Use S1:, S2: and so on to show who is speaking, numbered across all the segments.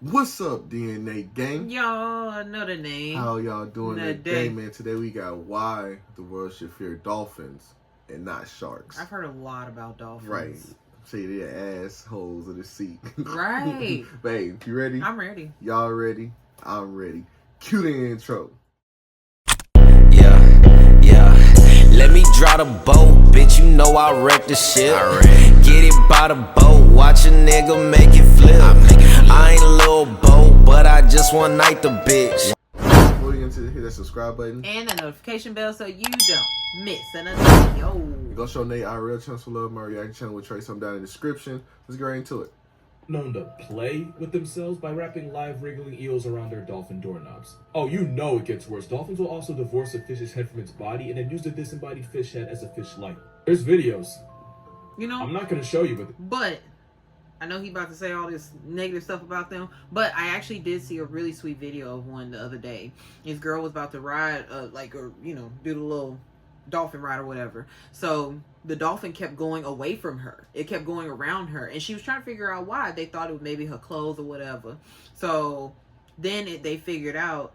S1: What's up, DNA gang?
S2: Y'all know the name.
S1: How y'all doing today, man? Today we got why the world should fear dolphins and not sharks.
S2: I've heard a lot about dolphins.
S1: Right. Say they're assholes in the seat.
S2: Right.
S1: Babe, you ready?
S2: I'm ready.
S1: Y'all ready? I'm ready. Cue the intro.
S3: Yeah. Let me draw the boat, bitch. You know I wreck the ship. Get it by the boat, watch a nigga make it flip. I ain't a little boat, but I just one night the bitch.
S1: Before you hit that subscribe button
S2: and the notification bell so you don't miss another video.
S1: Go show Nate our real channel for love. My reaction channel will trace something down in the description. Let's get right into it.
S4: Known to play with themselves by wrapping live wriggling eels around their dolphin doorknobs. Oh, you know it gets worse. Dolphins will also divorce a fish's head from its body and then use the disembodied fish head as a fish light. There's videos.
S2: You know,
S4: I'm not gonna show you,
S2: but I know he about to say all this negative stuff about them, but I actually did see a really sweet video of one the other day. This girl was about to ride, do the little dolphin ride or whatever. So the dolphin kept going away from her. It kept going around her, and she was trying to figure out why. They thought it was maybe her clothes or whatever. So then they figured out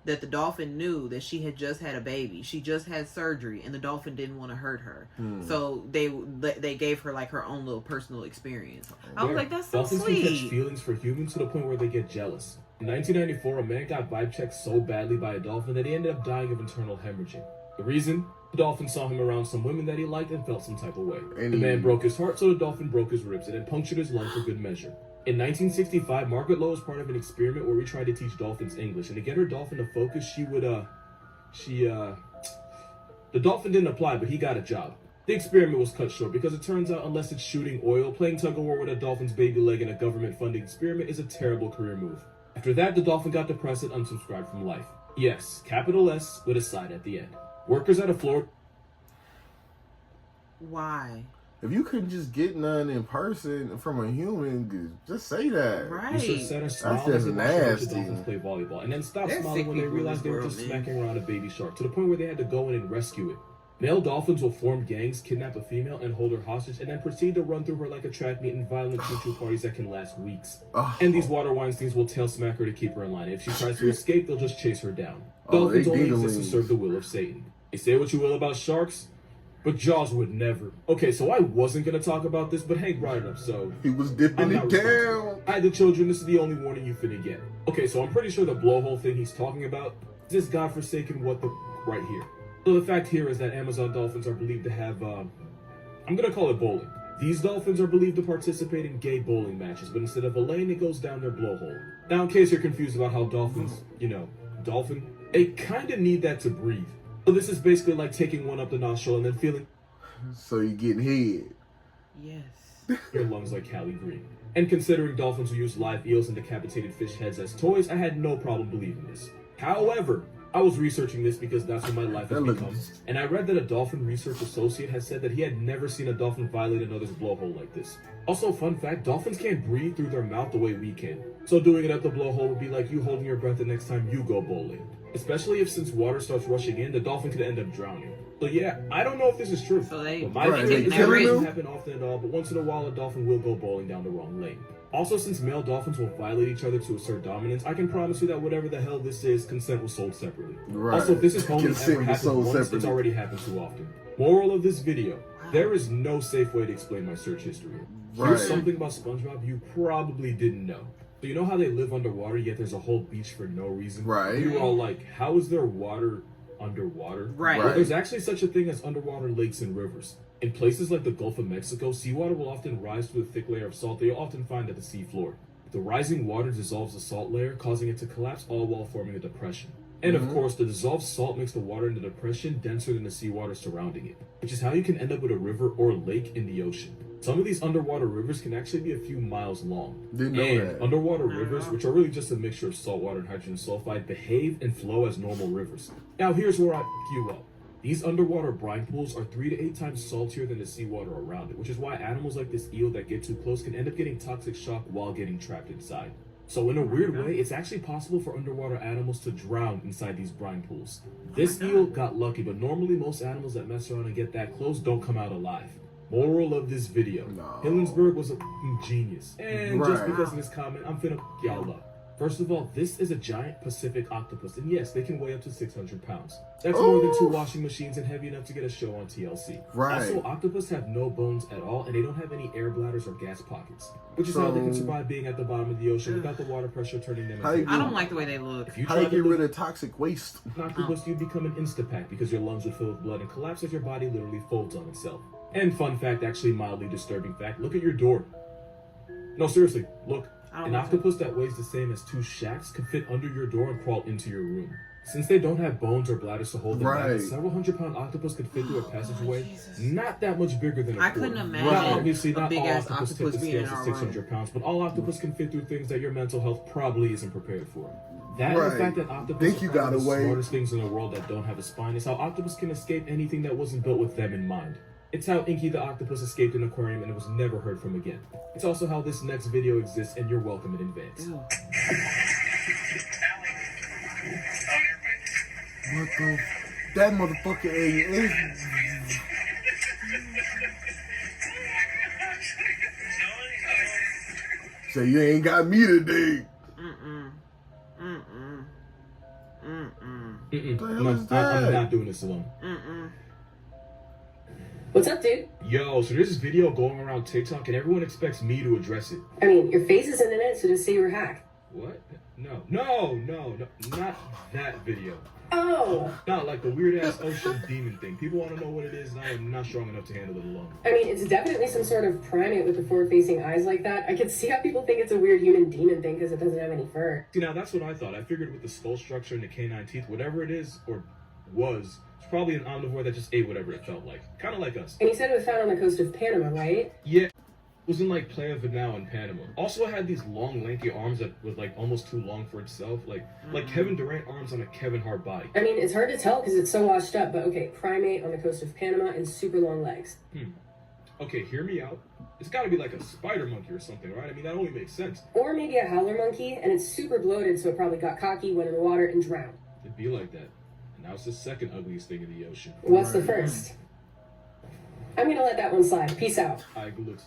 S2: that the dolphin knew that she had just had a baby. She just had surgery, and the dolphin didn't want to hurt her. So they gave her like her own little personal experience. I was like, that's so
S4: Dolphins
S2: sweet.
S4: can catch feelings for humans to the point where they get jealous. In 1994, a man got vibe checked so badly by a dolphin that he ended up dying of internal hemorrhaging. The reason? The dolphin saw him around some women that he liked and felt some type of way. The man broke his heart, so the dolphin broke his ribs and then punctured his lung for good measure. In 1965, Margaret Lowe was part of an experiment where we tried to teach dolphins English, and to get her dolphin to focus, the dolphin didn't apply, but he got a job. The experiment was cut short because it turns out unless it's shooting oil, playing tug-of-war with a dolphin's baby leg in a government-funded experiment is a terrible career move. After that, the dolphin got depressed and unsubscribed from life. Yes, capital S with a side at the end. Workers at a Florida...
S2: Why?
S1: If you couldn't just get none in person from a human, just say that.
S2: Right.
S4: Research center smiled
S1: That's
S4: as they watched
S1: nasty.
S4: dolphins play volleyball, and then stopped
S2: There's
S4: smiling
S2: sick
S4: when they
S2: people in
S4: realized
S2: this
S4: they were
S2: world,
S4: just
S2: man.
S4: smacking around a baby shark, to the point where they had to go in and rescue it. Male dolphins will form gangs, kidnap a female, and hold her hostage, and then proceed to run through her like a track meet in violent choo-choo parties that can last weeks. And these water Weinsteins will tail smack her to keep her in line. If she tries to escape, they'll just chase her down. Dolphins only exist to serve the will of Satan. They say what you will about sharks, but Jaws would never. Okay, so I wasn't gonna talk about this, but Hank brought it up, so
S1: He was dipping it down.
S4: I had the children, this is the only warning you finna get. Okay, so I'm pretty sure the blowhole thing he's talking about is this godforsaken what the right here. So the fact here is that Amazon dolphins are believed to have, I'm gonna call it bowling. These dolphins are believed to participate in gay bowling matches, but instead of a lane, it goes down their blowhole. Now, in case you're confused about how dolphins, dolphin, they kinda need that to breathe. So this is basically like taking one up the nostril and then feeling
S1: So you getting head.
S2: Yes.
S4: your lungs like Cali Green. And considering dolphins will use live eels and decapitated fish heads as toys, I had no problem believing this. However, I was researching this because that's what my life has become. And I read that a dolphin research associate has said that he had never seen a dolphin violate another's blowhole like this. Also, fun fact, dolphins can't breathe through their mouth the way we can. So doing it at the blowhole would be like you holding your breath the next time you go bowling. Especially if since water starts rushing in, the dolphin could end up drowning. So yeah, I don't know if this is true.
S2: So they
S4: It
S2: taking that risk.
S4: doesn't happen often at all, but once in a while a dolphin will go bowling down the wrong lane. Also, since male dolphins will violate each other to assert dominance, I can promise you that whatever the hell this is, consent was sold separately.
S1: Right.
S4: Also, if this is only
S1: Consent
S4: ever
S1: was
S4: happened
S1: sold
S4: once,
S1: separately.
S4: it's already happened too often. Moral of this video, there is no safe way to explain my search history. Here's something about SpongeBob you probably didn't know. So you know how they live underwater, yet there's a whole beach for no reason?
S1: Right.
S4: You were all like, how is there water underwater?
S2: Right.
S4: Well, there's actually such a thing as underwater lakes and rivers. In places like the Gulf of Mexico, seawater will often rise through a thick layer of salt that you'll often find at the seafloor. The rising water dissolves the salt layer, causing it to collapse, all while forming a depression. And of course, the dissolved salt makes the water in the depression denser than the seawater surrounding it, which is how you can end up with a river or lake in the ocean. Some of these underwater rivers can actually be a few miles long.
S1: Didn't know that.
S4: Underwater rivers, which are really just a mixture of salt water and hydrogen sulfide, behave and flow as normal rivers. Now here's where I pick you up. These underwater brine pools are 3 to 8 times saltier than the seawater around it, which is why animals like this eel that get too close can end up getting toxic shock while getting trapped inside. So in a weird way, it's actually possible for underwater animals to drown inside these brine pools. This eel got lucky, but normally most animals that mess around and get that close don't come out alive. Moral of this video, Hillenberg was a genius. And just because of this comment, I'm finna y'all up. First of all, this is a giant Pacific octopus, and yes, they can weigh up to 600 pounds. That's more than 2 washing machines and heavy enough to get a show on TLC.
S1: Right.
S4: Also, octopus have no bones at all, and they don't have any air bladders or gas pockets, which is how they can survive being at the bottom of the ocean without the water pressure turning them into...
S2: I don't like the way they look.
S4: If you
S1: How
S4: try
S1: do
S4: to
S1: you get
S4: live
S1: rid of toxic waste?
S4: an octopus, you'd become an Instapack because your lungs would fill with blood and collapse as your body literally folds on itself. And fun fact, actually mildly disturbing fact, look at your door. No, seriously, look. An octopus that weighs the same as 2 shacks could fit under your door and crawl into your room. Since they don't have bones or bladders to hold them back, a several 100-pound octopus could fit through a passageway not that much bigger than a
S2: I
S4: quart.
S2: couldn't imagine
S4: Obviously, not all octopus tip the
S2: being
S4: scales
S2: in
S4: at
S2: our
S4: 600 pounds, but all octopus can fit through things that your mental health probably isn't prepared for. That and the fact that octopus are probably the smartest things in the world that don't have a spine is how octopus can escape anything that wasn't built with them in mind. It's how Inky the octopus escaped an aquarium and it was never heard from again. It's also how this next video exists, and you're welcome in advance.
S2: Ew.
S1: What the? That motherfucker is. Say you ain't got me today.
S4: I'm not doing this alone.
S5: What's up, dude?
S4: Yo, so there's this video going around TikTok and everyone expects me to address it.
S5: I mean, your face isn't in it, so just say you were hacked.
S4: What? No, not that video.
S5: Oh!
S4: Not like the weird-ass ocean demon thing. People want to know what it is, and I am not strong enough to handle it alone.
S5: I mean, it's definitely some sort of primate with the forward-facing eyes like that. I could see how people think it's a weird human demon thing because it doesn't have any fur.
S4: See, now that's what I thought. I figured with the skull structure and the canine teeth, whatever it is, or was, it's probably an omnivore that just ate whatever it felt like. Kind of like us.
S5: And you said it was found on the coast of Panama, right?
S4: Yeah. It was in like Playa Vidal in Panama. Also, it had these long, lanky arms that was like almost too long for itself, like Kevin Durant arms on a Kevin Hart body.
S5: I mean, it's hard to tell because it's so washed up, but okay, primate on the coast of Panama and super long legs.
S4: Okay, hear me out. It's got to be like a spider monkey or something, right? I mean, that only makes sense.
S5: Or maybe a howler monkey, and it's super bloated, so it probably got cocky, went in the water, and drowned.
S4: It'd be like that. And now it's the second ugliest thing in the ocean.
S5: What's the first? I'm gonna let that one slide. Peace out.
S4: I glitz.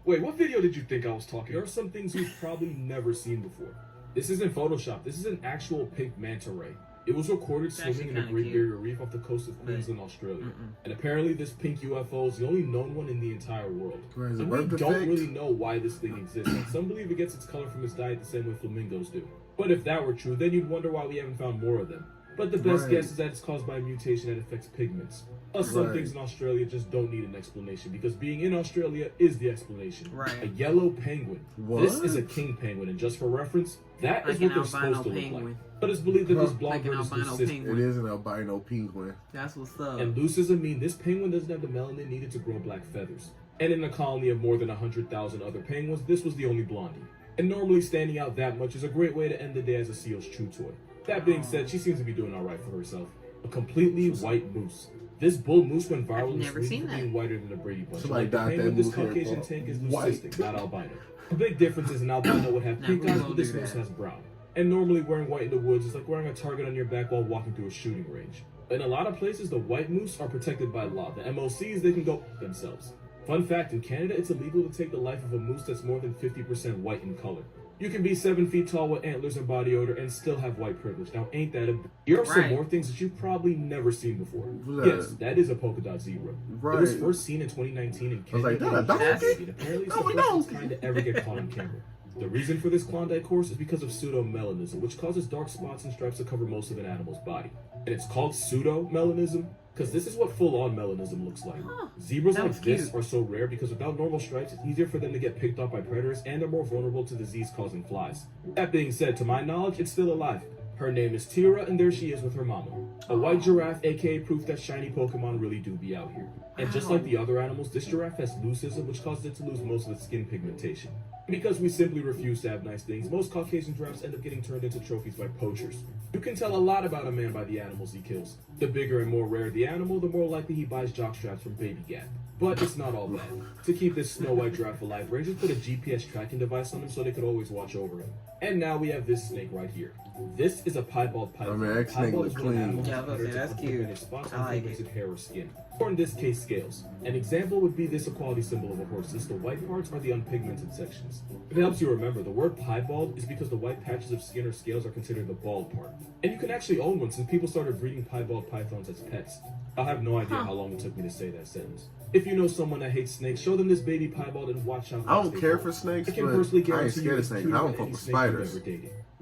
S4: Wait, what video did you think I was talking? There are some things you've probably never seen before. This isn't Photoshop. This is an actual pink manta ray. It was recorded swimming in the Great Barrier Reef off the coast of Queensland, Australia. And apparently this pink UFO is the only known one in the entire world. And we don't really know why this thing exists. And some believe it gets its color from its diet the same way flamingos do. But if that were true, then you'd wonder why we haven't found more of them. But the best guess is that it's caused by a mutation that affects pigments. Some things in Australia just don't need an explanation because being in Australia is the explanation. A yellow penguin. This is a king penguin, and just for reference, that is what they're supposed to look like. But it's believed that this blonde bird is consistent.
S1: It is an albino penguin.
S2: That's what's up.
S4: And leucism mean this penguin doesn't have the melanin needed to grow black feathers. And in a colony of more than 100,000 other penguins, this was the only blondie. And normally standing out that much is a great way to end the day as a seal's chew toy. That being said, she seems to be doing alright for herself. A completely white moose. This bull moose went viral in Sweden for being whiter than a Brady Bunch. Like the penguin, this Caucasian tank is leucistic, not albino. The big difference is an albino would have pink eyes, but this moose has brown. And normally wearing white in the woods is like wearing a target on your back while walking through a shooting range. In a lot of places, the white moose are protected by law. The MOCs, they can go themselves. Fun fact, in Canada, it's illegal to take the life of a moose that's more than 50% white in color. You can be 7 feet tall with antlers and body odor and still have white privilege. Now, ain't that a... Here are some more things that you've probably never seen before. Yes, that is a polka dot zebra. It was first seen in 2019 in Kenya. And apparently it's the first kind to ever get caught on camera. The reason for this Klondike horse is because of pseudomelanism, which causes dark spots and stripes to cover most of an animal's body. And it's called pseudomelanism because this is what full-on melanism looks like. Zebras like this are so rare because without normal stripes, it's easier for them to get picked off by predators and they're more vulnerable to disease-causing flies. That being said, to my knowledge, it's still alive. Her name is Tira, and there she is with her mama. A white giraffe, aka proof that shiny Pokemon really do be out here. And just like the other animals, this giraffe has leucism, which causes it to lose most of its skin pigmentation. Because we simply refuse to have nice things, most Caucasian giraffes end up getting turned into trophies by poachers. You can tell a lot about a man by the animals he kills. The bigger and more rare the animal, the more likely he buys jockstraps from Baby Gap. But it's not all bad. To keep this Snow White giraffe alive, rangers put a GPS tracking device on him so they could always watch over him. And now we have this snake right here. This is a piebald python.
S1: I mean, that snake looks clean.
S2: Yeah, that's cute.
S4: Spots on invasive hair or skin. Or in this case, scales. An example would be this equality symbol of a horse, since the white parts are the unpigmented sections. If it helps you remember, the word piebald is because the white patches of skin or scales are considered the bald part. And you can actually own one since people started breeding piebald pythons as pets. I have no idea how long it took me to say that sentence. If you know someone that hates snakes, show them this baby piebald and watch how
S1: I don't care for snakes, but I ain't scared of snakes. I don't fuck with spiders.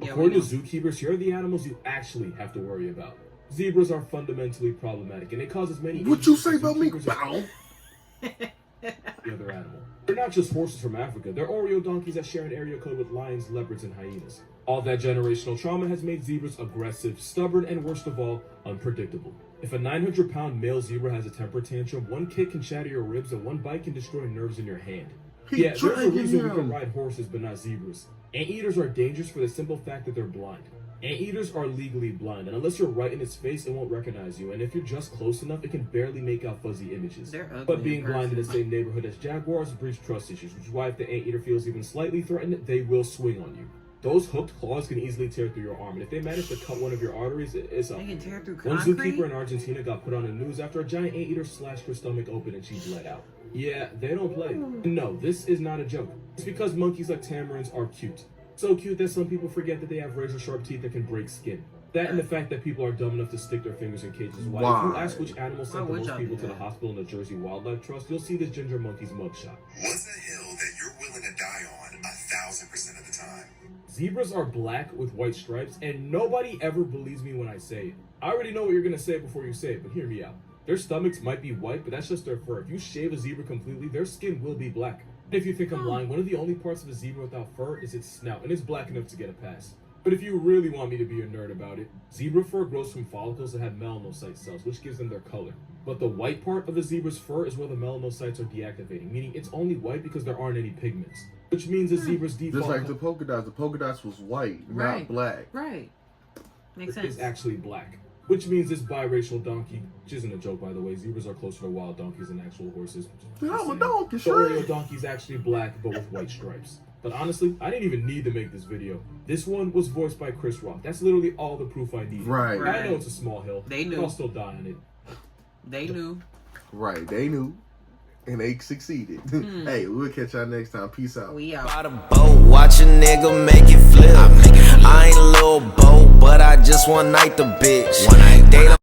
S4: According to zookeepers, here are the animals you actually have to worry about. Zebras are fundamentally problematic, and it causes many.
S1: What you say about me? Bow.
S4: The other animal. They're not just horses from Africa. They're Oreo donkeys that share an area code with lions, leopards, and hyenas. All that generational trauma has made zebras aggressive, stubborn, and worst of all, unpredictable. If a 900-pound male zebra has a temper tantrum, one kick can shatter your ribs, and one bite can destroy nerves in your hand. Yeah, there's a reason we can ride horses but not zebras. Anteaters are dangerous for the simple fact that they're blind. Anteaters are legally blind, and unless you're right in its face, it won't recognize you, and if you're just close enough, it can barely make out fuzzy images. But being blind in the same neighborhood as jaguars breeds trust issues, which is why if the anteater feels even slightly threatened, they will swing on you. Those hooked claws can easily tear through your arm, and if they manage to cut one of your arteries, it's up.
S2: They can tear through
S4: One
S2: concrete?
S4: zookeeper in Argentina got put on the news after a giant anteater slashed her stomach open and she bled out. Yeah, they don't play. No, this is not a joke. It's because monkeys like tamarins are cute. So cute that some people forget that they have razor-sharp teeth that can break skin. That and the fact that people are dumb enough to stick their fingers in cages is why if you ask which animal sent the most people to the hospital in the Jersey Wildlife Trust, you'll see this ginger monkey's mugshot.
S6: What's a hill that you're willing to die on 1,000% of the time?
S4: Zebras are black with white stripes, and nobody ever believes me when I say it. I already know what you're gonna say before you say it, but hear me out. Their stomachs might be white, but that's just their fur. If you shave a zebra completely, their skin will be black. If you think I'm lying, one of the only parts of a zebra without fur is its snout, and it's black enough to get a pass. But if you really want me to be a nerd about it, zebra fur grows from follicles that have melanocyte cells, which gives them their color. But the white part of a zebra's fur is where the melanocytes are deactivating, meaning it's only white because there aren't any pigments. Which means a zebra's default...
S1: Just like the polka dots was white, not black.
S2: Right. Makes sense.
S4: Is actually black. Which means this biracial donkey, which isn't a joke by the way, zebras are closer to wild donkeys than actual horses.
S1: I'm a donkey,
S4: The
S1: sure.
S4: Oreo donkey's actually black, but with white stripes. But honestly, I didn't even need to make this video. This one was voiced by Chris Rock. That's literally all the proof I needed.
S1: Right.
S4: I know it's a small hill.
S2: They knew.
S4: But I'll still die on it.
S2: They knew.
S1: Right, they knew. And they succeeded. Hey, we'll catch y'all next time. Peace out.
S2: We out.
S3: By the boat, watch a nigga make it flip. I ain't a little boat, but I just one night the bitch. They don't